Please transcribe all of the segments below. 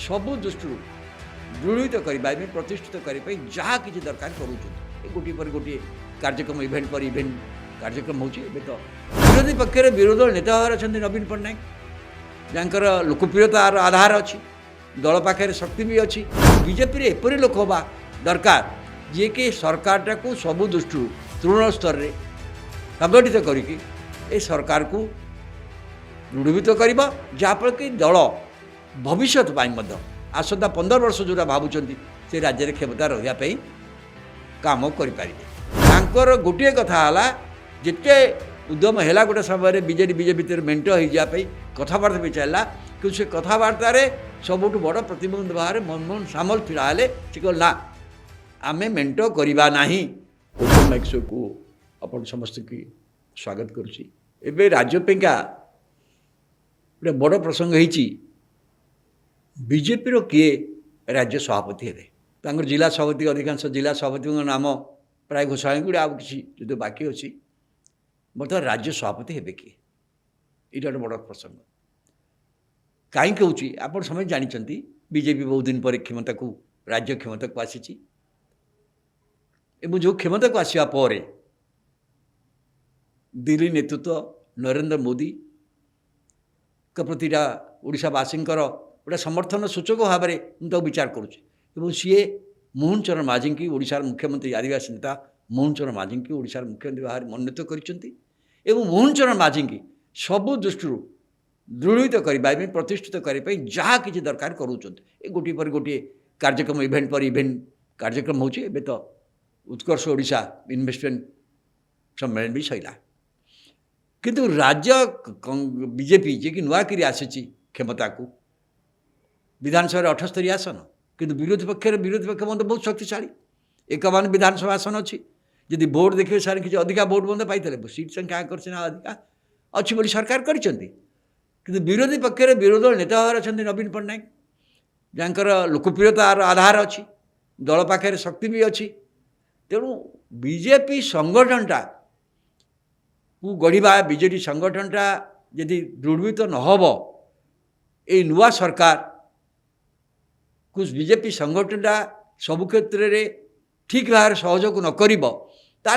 सबु दृष्टि दृढ़ित करने प्रतिष्ठित करने जहाँ किसी दरकार कर गोटे पर गोटे कार्यक्रम इवेंट पर इवेंट कार्यक्रम हो तो विरोधी पक्ष विरोध नेता भाव अच्छा नवीन पट्टनायक जहाँकर लोकप्रियतार आधार अच्छी दल पाखे शक्ति भी अच्छी बीजेपी एपरी लोक हवा दरकार जी कि सरकार को सबु दृष्टि तृण स्तर में संगठित करके सरकार को दृढ़ीभूत कर जहाँफल कि दल भविष्य आसंता 15 वर्ष जोरा भावुंट से राज्य में क्षमता रही काम कर गोटे कथा जिते उद्यम है गोटे समय बीजेपी भितर मेंट हो जाए कथबार्ता भी चलला कि से कथबार्तार सबुठ बड़ प्रतिबंध भाव मनमोहन सामल फिरा से कह ना आम मेंट करवा ना ओपन माइक शो को अपन समस्त की स्वागत करुँचे राज्य गोटे बड़ प्रसंग होती बीजेपी किए राज्य सभापति हे जिला सभापति अधिकांश जिला सभापति नाम प्राय घोषणा गुड़ा आ कि जो बाकी अच्छी बर्तमान राज्य सभापति हे किए ये बड़ प्रसंग कहीं कौची आप समझ जानते बीजेपी बहुत दिन पर क्षमता को राज्य क्षमता को आसी जो क्षमता को आसवा पर दिल्ली नेतृत्व नरेंद्र मोदी प्रति ओडावासी गोटे समर्थन सूचक भाव में विचार करुँचे सी मोहन चरण माझी की ओडार मुख्यमंत्री आदिवासी नेता मोहन चरण माझी की ओडार मुख्यमंत्री भाव में मनोनीत कर मोहन चरण माझी की सबु दृष्टि दृढ़ित करने प्रतिष्ठित करने जहाँ किसी दरकार कर गोटे पर गोटे कार्यक्रम इवेंट पर इवेंट कार्यक्रम हो तो उत्कर्ष ओडिशा इन्वेस्टमेंट सम्मेलन भी सैला किंतु राज्य बीजेपी जी कि नुआकरी आसी क्षमता को विधानसभा 78 आसन किंतु विरोधी पक्ष मत बहुत शक्तिशाली 51 विधानसभा आसन अच्छी जदि भोट देखिए सारे किसी अधिका भोट बंद पाई सीट संख्या अधिका अच्छी बोली सरकार किंतु विरोधी पक्ष विरोध नेता भाव अच्छा नवीन पट्टनायक जहाँकर लोकप्रियतार आधार अच्छी दल पाखे शक्ति भी अच्छी तेणु बीजेपी संगठनटा को गढ़ा बीजेपी संगठनटा यदि दृढ़ीभूत नहब ये नुआ सरकार को बीजेपी संगठनटा सबु क्षेत्र में ठीक भाव सहयोग न कर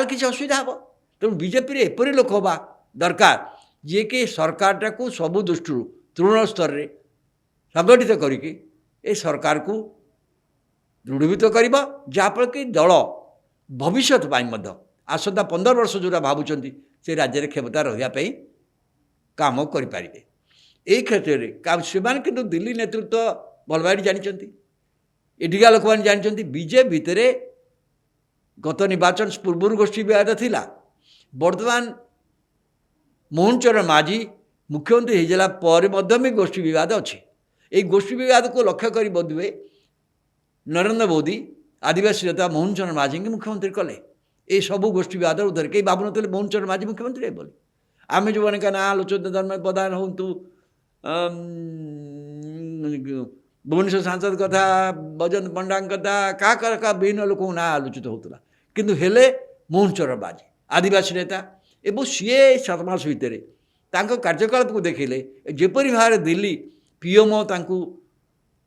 किसी असुविधा हे तेणु बीजेपी एपरी लोक हवा दरकार जी कि सरकार को सबु दृष्टि तृण स्तर में संगठित करके सरकार को दृढ़ीभूत कर जहाँफल कि दल भविष्य आसंता 15 वर्ष जोरा भावुंट से राज्य में क्षमता रही काम करें यही क्षेत्र में से कि दिल्ली नेतृत्व भल भाई जानते एठिका लोक मैंने जानते बीजेपी भितर गत निर्वाचन पूर्व गोष्ठी विवाद थिला बर्तमान मोहन चरण माझी मुख्यमंत्री होगा पर गोष्ठी विवाद अच्छी ये गोष्ठी विवाद को लक्ष्य कर बोधे नरेंद्र मोदी आदिवासी नेता मोहन चरण माझी की मुख्यमंत्री कले ये सबू गोष्ठी विवाद उधर कई भावुन मोहन चरण माझी मुख्यमंत्री है बोली आम जो मैंने ना आलोचना धर्मेन्द्र प्रधान हूँ भुवनेश्वर सांसद कथा बजंत पंडा कथा क्या विभिन्न लोक ना आलोचित होता किंतु हेले मोहन चरण माझी आदिवासी नेता एवं सी 7 मास भितर कार्यकलाप को देखिले जेपरी भाव दिल्ली पीएमओ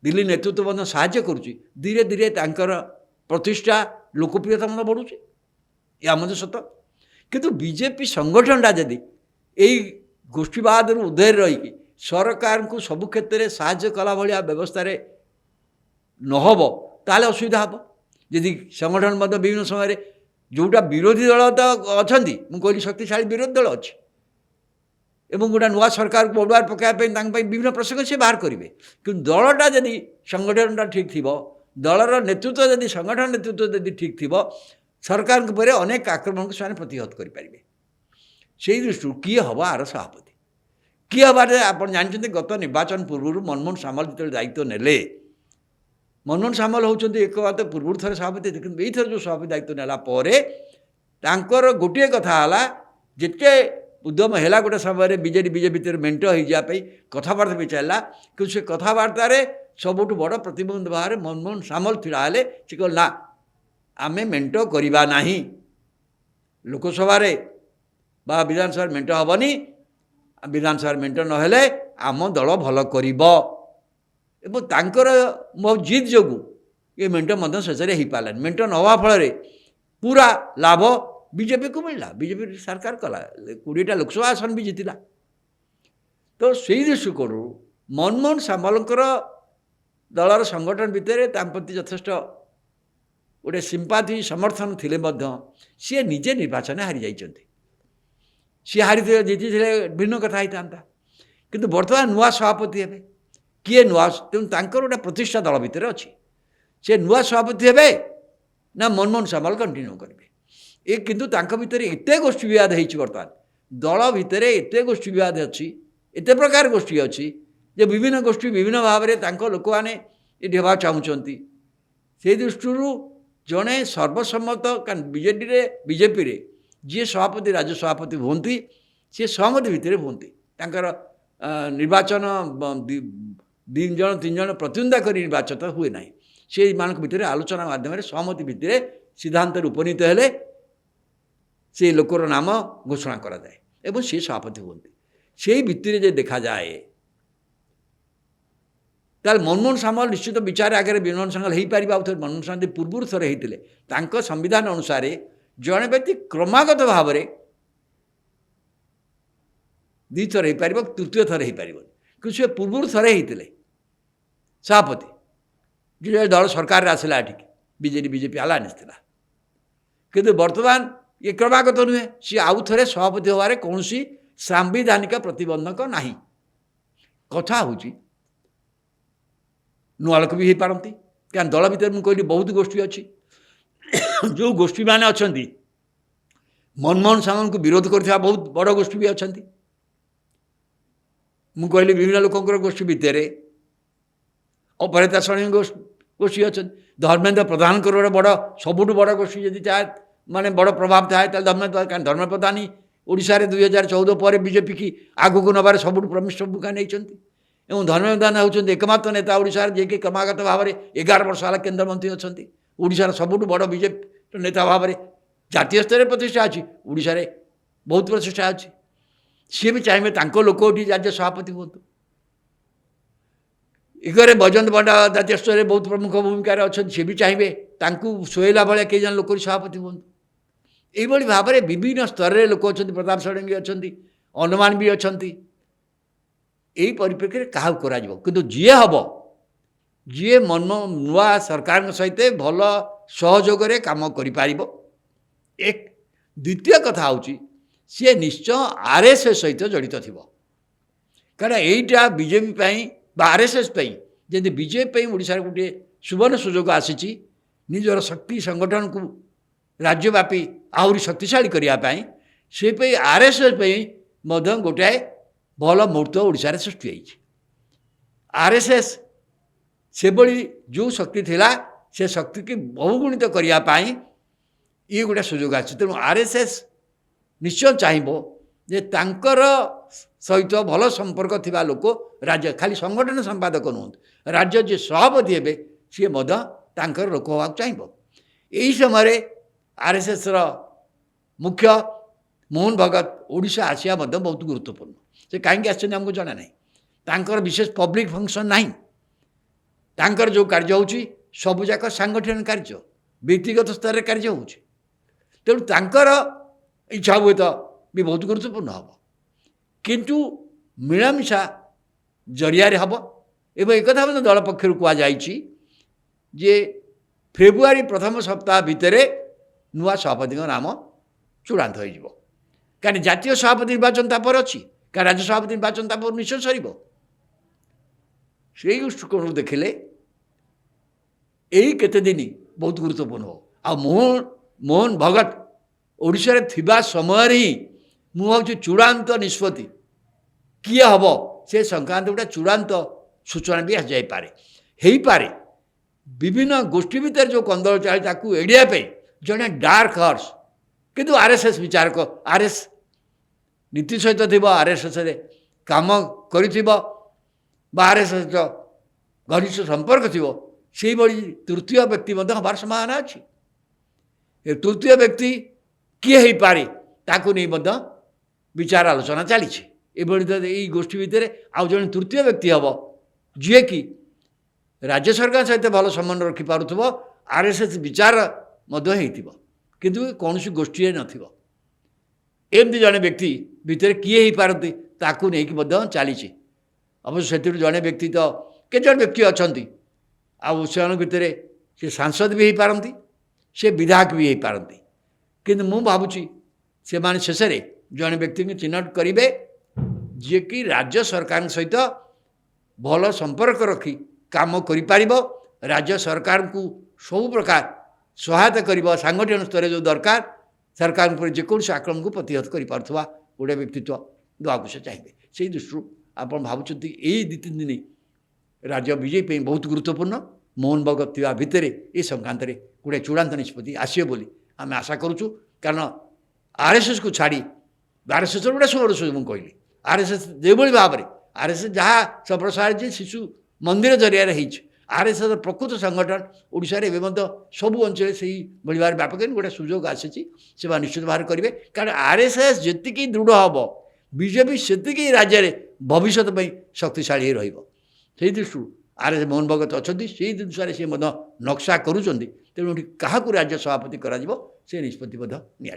दिल्ली नेतृत्व मत साहाय्य करुच्ची धीरे धीरे प्रतिष्ठा लोकप्रियता मत बढ़ुचे या मत सत किंतु बीजेपी संगठनटा जदि यही गोष्ठीवाद उदय रही सरकार को सबु क्षेत्र में साहाय्य कला भाया व्यवस्था नहब ताले असुविधा हम यदि संगठन मत विभिन्न समय जोटा विरोधी दल तो अच्छा मुझे कहली शक्तिशाली विरोधी दल अच्छी एवं गोटे नुआ सरकार को बोलबार पकाइवाई विभिन्न प्रसंग से बाहर करेंगे कि दलटा जदि संगठनटा ठीक थी दलर नेतृत्व जदि संगठन नेतृत्व जदि ठीक थी सरकार पर अनेक आक्रमण को से प्रतिहत करेंगे से दृष्टि किए हम आर सभापति किए हबार आप जानते गत निर्वाचन पूर्व मनमोहन सामल जो दायित्व नेले मनमोहन सामल होती एक बात पूर्व थर सभापति लेकिन यही थर जो सभापति दायित्व नेला गोटे कथा जिते उद्यम है गोटे समय बीजेपी भितर मेंट हो जाए कथबार्ता भी चलला कि से कथबार्तार सबुठ बड़ प्रतिबंध भाव में मनमोहन सामल फिरा से कह ना आम मेंट करवा ना लोकसभा बा विधानसभा मेंट हेनी विधानसभा मेंट नहेले आम दल भल कर ଏବଂ ତାଙ୍କର ମୋ ଜିଦ୍ ଯୋଗୁଁ ଏ ମେଣ୍ଟ ମଧ୍ୟ ଶେଷରେ ହୋଇପାରିଲାନି। ମେଣ୍ଟ ନ ହେବା ଫଳରେ ପୁରା ଲାଭ ବିଜେପିକୁ ମିଳିଲା। ବିଜେପି ସରକାର କଲା, 20ଟା ଲୋକସଭା ଆସନ ବି ଜିତିଲା। ତ ସେଇ ଦୃଷ୍ଟିକୋଣରୁ ମନମୋହନ ସାମଲଙ୍କର ଦଳର ସଂଗଠନ ଭିତରେ ତାଙ୍କ ପ୍ରତି ଯଥେଷ୍ଟ ଗୋଟେ ସିମ୍ପାଥି ସମର୍ଥନ ଥିଲେ ମଧ୍ୟ ସିଏ ନିଜେ ନିର୍ବାଚନରେ ହାରିଯାଇଛନ୍ତି। ସିଏ ହାରିଥିଲେ ଜିତିଥିଲେ ଭିନ୍ନ କଥା ହେଇଥାନ୍ତା। କିନ୍ତୁ ବର୍ତ୍ତମାନ ନୂଆ ସଭାପତି ହେବେ, କିଏ ନୂଆ, ତେଣୁ ତାଙ୍କର ଗୋଟେ ପ୍ରତିଷ୍ଠା ଦଳ ଭିତରେ ଅଛି। ସେ ନୂଆ ସଭାପତି ହେବେ ନା ମନମୋହନ ସାମଲ କଣ୍ଟିନ୍ୟୁ କରିବେ। ଏ କିନ୍ତୁ ତାଙ୍କ ଭିତରେ ଏତେ ଗୋଷ୍ଠୀ ବିବାଦ ହେଇଛି, ବର୍ତ୍ତମାନ ଦଳ ଭିତରେ ଏତେ ଗୋଷ୍ଠୀ ବିବାଦ ଅଛି, ଏତେ ପ୍ରକାର ଗୋଷ୍ଠୀ ଅଛି ଯେ ବିଭିନ୍ନ ଗୋଷ୍ଠୀ ବିଭିନ୍ନ ଭାବରେ ତାଙ୍କ ଲୋକମାନେ ଏଠି ହେବାକୁ ଚାହୁଁଛନ୍ତି। ସେଇ ଦୃଷ୍ଟିରୁ ଜଣେ ସର୍ବସମ୍ମତ ବିଜେପିରେ ଯିଏ ସଭାପତି ରାଜ୍ୟ ସଭାପତି ହୁଅନ୍ତି, ସିଏ ସହମତି ଭିତରେ ହୁଅନ୍ତି। ତାଙ୍କର ନିର୍ବାଚନ 2 ଜଣ 3 ଜଣ ପ୍ରତିଦ୍ୱନ୍ଦିତା କରି ନିର୍ବାଚନ ହୁଏ ନାହିଁ। ସେମାନଙ୍କ ଭିତରେ ଆଲୋଚନା ମାଧ୍ୟମରେ ସହମତି ଭିତରେ ସିଦ୍ଧାନ୍ତରେ ଉପନୀତ ହେଲେ ସେ ଲୋକର ନାମ ଘୋଷଣା କରାଯାଏ ଏବଂ ସେ ସଭାପତି ହୁଅନ୍ତି। ସେଇ ଭିତ୍ତିରେ ଯେ ଦେଖାଯାଏ, ତାହେଲେ ମନମୋହନ ସାମଲ ନିଶ୍ଚିତ ବିଚାର ଆଗରେ ମନମୋହନ ସାମଲ ହେଇପାରିବ। ଆଉ ଥରେ ମନମୋହନ ସାମଲ ପୂର୍ବରୁ ଥରେ ହେଇଥିଲେ, ତାଙ୍କ ସମ୍ବିଧାନ ଅନୁସାରେ ଜଣେ ବ୍ୟକ୍ତି କ୍ରମାଗତ ଭାବରେ 2 ଥର ହେଇପାରିବ, ତୃତୀୟ ଥର ହେଇପାରିବନି। କିନ୍ତୁ ସେ ପୂର୍ବରୁ ଥରେ ହେଇଥିଲେ ସଭାପତି, ଯେ ଦଳ ସରକାରରେ ଆସିଲା ଏଠିକି, ବିଜେପି ଆଲାଏନ୍ସ ଥିଲା। କିନ୍ତୁ ବର୍ତ୍ତମାନ ଏ କ୍ରମାଗତ ନୁହେଁ, ସିଏ ଆଉ ଥରେ ସଭାପତି ହେବାରେ କୌଣସି ସାମ୍ବିଧାନିକ ପ୍ରତିବନ୍ଧକ ନାହିଁ। କଥା ହେଉଛି ନୂଆ ଲୋକ ବି ହେଇପାରନ୍ତି, କାରଣ ଦଳ ଭିତରେ ମୁଁ କହିଲି ବହୁତ ଗୋଷ୍ଠୀ ଅଛି। ଯେଉଁ ଗୋଷ୍ଠୀମାନେ ଅଛନ୍ତି, ମନମୋହନ ସାମଲଙ୍କୁ ବିରୋଧ କରିଥିବା ବହୁତ ବଡ଼ ଗୋଷ୍ଠୀ ବି ଅଛନ୍ତି। ମୁଁ କହିଲି ବିଭିନ୍ନ ଲୋକଙ୍କର ଗୋଷ୍ଠୀ ଭିତରେ ଅପରାଜିତା ଷଡ଼ଙ୍ଗୀ ଗୋଷ୍ଠୀ ଅଛନ୍ତି। ଧର୍ମେନ୍ଦ୍ର ପ୍ରଧାନଙ୍କର ଗୋଟେ ବଡ଼, ସବୁଠୁ ବଡ଼ ଗୋଷ୍ଠୀ ଯଦି ଥାଏ, ମାନେ ବଡ଼ ପ୍ରଭାବ ଥାଏ, ତାହେଲେ ଧର୍ମେନ୍ଦ୍ର ପ୍ରଧାନ ହିଁ ଓଡ଼ିଶାରେ 2014 ପରେ ବିଜେପି କି ଆଗକୁ ନେବାରେ ସବୁଠୁ ପ୍ରମିଷ୍ଠ ଭୂମିକା ନେଇଛନ୍ତି। ଏବଂ ଧର୍ମେନ୍ଦ୍ର ପ୍ରଧାନ ହେଉଛନ୍ତି ଏକମାତ୍ର ନେତା ଓଡ଼ିଶାରେ ଯିଏକି କ୍ରମାଗତ ଭାବରେ 11 ବର୍ଷ ହେଲା କେନ୍ଦ୍ରମନ୍ତ୍ରୀ ଅଛନ୍ତି। ଓଡ଼ିଶାର ସବୁଠୁ ବଡ଼ ବିଜେପି ନେତା ଭାବରେ ଜାତୀୟ ସ୍ତରରେ ପ୍ରତିଷ୍ଠା ଅଛି, ଓଡ଼ିଶାରେ ବହୁତ ପ୍ରତିଷ୍ଠା ଅଛି। ସିଏ ବି ଚାହିଁବେ ତାଙ୍କ ଲୋକ ଏଠି ରାଜ୍ୟ ସଭାପତି ହୁଅନ୍ତୁ। ଏକରେ ବୈଜୟନ୍ତ ପଣ୍ଡା ଜାତୀୟ ସ୍ତରରେ ବହୁତ ପ୍ରମୁଖ ଭୂମିକାରେ ଅଛନ୍ତି, ସିଏ ବି ଚାହିଁବେ ତାଙ୍କୁ ଶୋଇଲା ଭଳିଆ କେହି ଜଣ ଲୋକ ସଭାପତି ହୁଅନ୍ତୁ। ଏଇଭଳି ଭାବରେ ବିଭିନ୍ନ ସ୍ତରରେ ଲୋକ ଅଛନ୍ତି, ପ୍ରତାପ ଷଡ଼ଙ୍ଗୀ ଅଛନ୍ତି, ଅନୁମାନ ବି ଅଛନ୍ତି। ଏହି ପରିପ୍ରେକ୍ଷୀରେ କାହାକୁ କରାଯିବ, କିନ୍ତୁ ଯିଏ ହେବ, ଯିଏ ନୂଆ ସରକାରଙ୍କ ସହିତ ଭଲ ସହଯୋଗରେ କାମ କରିପାରିବ। ଦ୍ୱିତୀୟ କଥା ହେଉଛି ସିଏ ନିଶ୍ଚୟ RSS ସହିତ ଜଡ଼ିତ ଥିବ, କାରଣ ଏଇଟା ବିଜେପି ପାଇଁ ବା RSS ପାଇଁ, ଯେମିତି ବିଜେପି ପାଇଁ ଓଡ଼ିଶାରେ ଗୋଟିଏ ସୁବର୍ଣ୍ଣ ସୁଯୋଗ ଆସିଛି ନିଜର ଶକ୍ତି ସଂଗଠନକୁ ରାଜ୍ୟବ୍ୟାପୀ ଆହୁରି ଶକ୍ତିଶାଳୀ କରିବା ପାଇଁ, ସେପାଇଁ RSS ପାଇଁ ମଧ୍ୟ ଗୋଟାଏ ଭଲ ମୁହୂର୍ତ୍ତ ଓଡ଼ିଶାରେ ସୃଷ୍ଟି ହୋଇଛି। RSS ସେଭଳି ଯେଉଁ ଶକ୍ତି ଥିଲା, ସେ ଶକ୍ତିକି ବହୁଗୁଣିତ କରିବା ପାଇଁ ଇଏ ଗୋଟେ ସୁଯୋଗ ଆସିଛି। ତେଣୁ RSS ନିଶ୍ଚୟ ଚାହିଁବ ଯେ ତାଙ୍କର ସହିତ ଭଲ ସମ୍ପର୍କ ଥିବା ଲୋକ ରାଜ୍ୟ, ଖାଲି ସଂଗଠନ ସମ୍ପାଦକ ନୁହନ୍ତି, ରାଜ୍ୟ ଯିଏ ସଭାପତି ହେବେ ସିଏ ମଧ୍ୟ ତାଙ୍କର ଲୋକ ହେବାକୁ ଚାହିଁବ। ଏହି ସମୟରେ RSSର ମୁଖ୍ୟ ମୋହନ ଭଗତ ଓଡ଼ିଶା ଆସିବା ମଧ୍ୟ ବହୁତ ଗୁରୁତ୍ୱପୂର୍ଣ୍ଣ। ସେ କାହିଁକି ଆସିଛନ୍ତି ଆମକୁ ଜଣା ନାହିଁ। ତାଙ୍କର ବିଶେଷ ପବ୍ଲିକ୍ ଫଙ୍କସନ୍ ନାହିଁ। ତାଙ୍କର ଯେଉଁ କାର୍ଯ୍ୟ ହେଉଛି ସବୁଯାକ ସାଂଗଠନିକ କାର୍ଯ୍ୟ, ବ୍ୟକ୍ତିଗତ ସ୍ତରରେ କାର୍ଯ୍ୟ ହେଉଛି। ତେଣୁ ତାଙ୍କର ଇଚ୍ଛା ହୁଏତ ବି ବହୁତ ଗୁରୁତ୍ୱପୂର୍ଣ୍ଣ ହେବ, କିନ୍ତୁ ମିଳାମିଶା ଜରିଆରେ ହେବ। ଏବଂ ଏକଥା ମଧ୍ୟ ଦଳ ପକ୍ଷରୁ କୁହାଯାଇଛି ଯେ ଫେବୃଆରୀ ପ୍ରଥମ ସପ୍ତାହ ଭିତରେ ନୂଆ ସଭାପତିଙ୍କ ନାମ ଚୂଡ଼ାନ୍ତ ହୋଇଯିବ। କାରଣ ଜାତୀୟ ସଭାପତି ନିର୍ବାଚନ ତାପରେ ଅଛି, କାରଣ ରାଜ୍ୟ ସଭାପତି ନିର୍ବାଚନ ତାପରେ ନିଶ୍ଚୟ ସରିବ। ସେଇ ଦୃଷ୍ଟିକୋଣରୁ ଦେଖିଲେ ଏଇ କେତେ ଦିନ ବହୁତ ଗୁରୁତ୍ୱପୂର୍ଣ୍ଣ ହେବ। ଆଉ ମୋହନ ଭଗତ ଓଡ଼ିଶାରେ ଥିବା ସମୟରେ ହିଁ ମୁଁ ଭାବୁଛି ଚୂଡ଼ାନ୍ତ ନିଷ୍ପତ୍ତି କିଏ ହେବ ସେ ସଂକ୍ରାନ୍ତ ଗୋଟେ ଚୂଡ଼ାନ୍ତ ସୂଚନା ବି ଆସିଯାଇପାରେ, ହେଇପାରେ। ବିଭିନ୍ନ ଗୋଷ୍ଠୀ ଭିତରେ ଯେଉଁ କନ୍ଦଳ ଚାଲେ ତାକୁ ଏଡ଼ିଆ ପାଇଁ ଜଣେ ଡାର୍କ ହର୍ସ, କିନ୍ତୁ RSS ବିଚାରକ, RS ନୀତି ସହିତ ଥିବ, RSSରେ କାମ କରିଥିବ ବା RSS ସହିତ ଘନିଷ୍ଠ ସମ୍ପର୍କ ଥିବ, ସେଇଭଳି ତୃତୀୟ ବ୍ୟକ୍ତି ମଧ୍ୟ ହେବାର ସମ୍ଭାବନା ଅଛି। ଏ ତୃତୀୟ ବ୍ୟକ୍ତି କିଏ ହେଇପାରେ ତାକୁ ନେଇ ମଧ୍ୟ ବିଚାର ଆଲୋଚନା ଚାଲିଛି। ଏଭଳି ଏଇ ଗୋଷ୍ଠୀ ଭିତରେ ଆଉ ଜଣେ ତୃତୀୟ ବ୍ୟକ୍ତି ହେବ ଯିଏକି राज्य सरकार सहित भल सम्बन्ध रखिपारुथिब आरएसएस विचार मध्य हेइथिब किंतु कौनसी गोष्ठी नथिब एमती जड़े व्यक्ति भितर किए ही पारती ताकू नहीं कि चली अवश्य से जड़े व्यक्ति तो केत जन व्यक्ति अच्छा आन भितर से सांसद भी हो पारती से विधायक भी हो पारती किंतु मु भावुची से माने शेष जड़े व्यक्ति को चिन्हट करेंगे जी कि राज्य सरकार सहित भल संपर्क रखी काम कर राज्य सरकार को सब प्रकार सहायता कर सांगठन स्तर जो दरकार सरकार पर जेकोसी आक्रमण को प्रतिहत कर गोटे व्यक्तित्व देवाक से चाहिए से दृष्टि आप भावुं यही 2-3 दिन राज्य बीजेपी बहुत गुरुत्वपूर्ण मोहन भगत थी भितर ये संक्रांत गोटे चूड़ांत निष्पत्ति आसो बोली आम आशा करुचु कारण आरएसएस को छाड़ी आरएसएस गोटे सोर मुझे कहली आरएसएस जो भाव में आरएसएस जहाँ संप्रसारित शिशु मंदिर जरिया आरएसएस प्रकृत संगठन ओडिशा रे सबू अंचल से भाव व्यापक गोटे सुजोग आसी निश्चित भाव करेंगे कारण आरएसएस जी दृढ़ हम बीजेपी से राज्य में भविष्य में शक्तिशाली रही दृष्टि आरएस मोहन भगत अच्छा से अनुसार सी नक्शा करुँच तेणु क्या राज्य सभापति कर निष्पत्ति नि